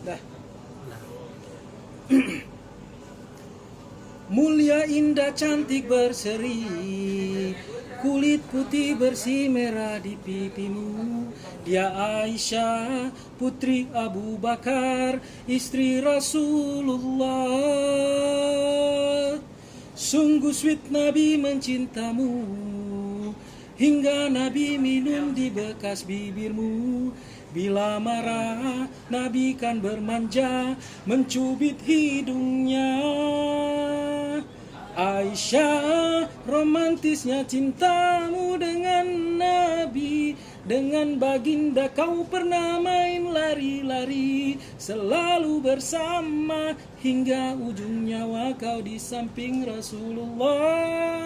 Dah. Mulia, indah, cantik, berseri, kulit putih bersih merah di pipimu. Dia Aisyah, putri Abu Bakar, istri Rasulullah. Sungguh sweet Nabi mencintamu, hingga Nabi minum di bekas bibirmu. Bila marah, Nabi kan bermanja, mencubit hidungnya. Aisyah, romantisnya cintamu dengan Nabi. Dengan baginda kau pernah main lari-lari, selalu bersama hingga ujung nyawa kau di samping Rasulullah.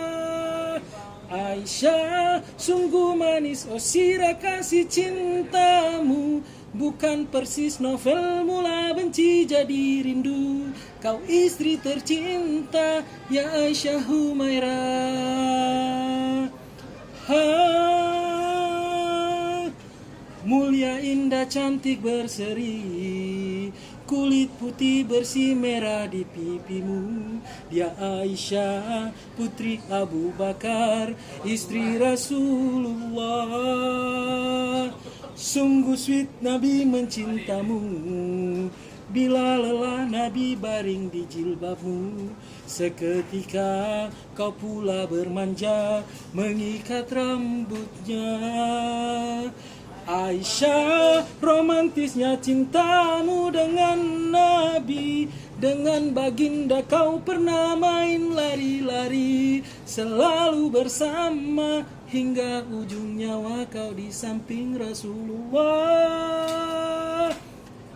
Aisyah, sungguh manis oh sirah kasih cintamu, bukan persis novel mula benci jadi rindu. Kau istri tercinta ya Aisyah Humairah. Mulia, indah, cantik, berseri, kulit putih bersih merah di pipimu. Dia Aisyah, putri Abu Bakar, istri Rasulullah. Sungguh sweet Nabi mencintamu, bila lelah Nabi baring di jilbabmu. Seketika kau pula bermanja, mengikat rambutnya. Aisyah, romantisnya cintamu dengan Nabi. Dengan baginda kau pernah main lari-lari, selalu bersama hingga ujung nyawa kau di samping Rasulullah.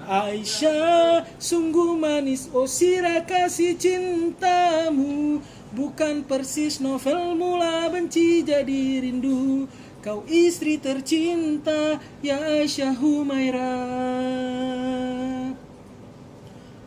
Aisyah, sungguh manis oh sirah kasih cintamu, bukan persis novel mula benci jadi rindu. Kau istri tercinta ya Aisyah Humairah.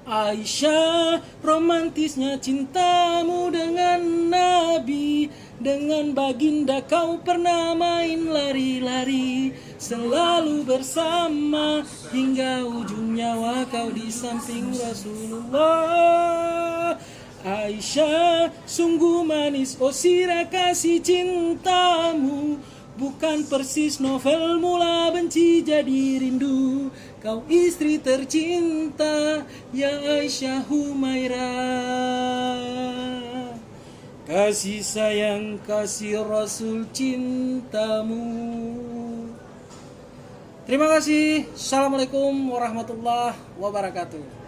Aisyah, romantisnya cintamu dengan Nabi. Dengan baginda kau pernah main lari-lari, selalu bersama hingga ujung nyawa kau di samping Rasulullah. Aisyah, sungguh manis oh sirah kasih cintamu, bukan persis novel mula benci jadi rindu. Kau istri tercinta ya Aisyah Humairah. Kasih sayang, kasih Rasul cintamu. Terima kasih. Assalamualaikum warahmatullahi wabarakatuh.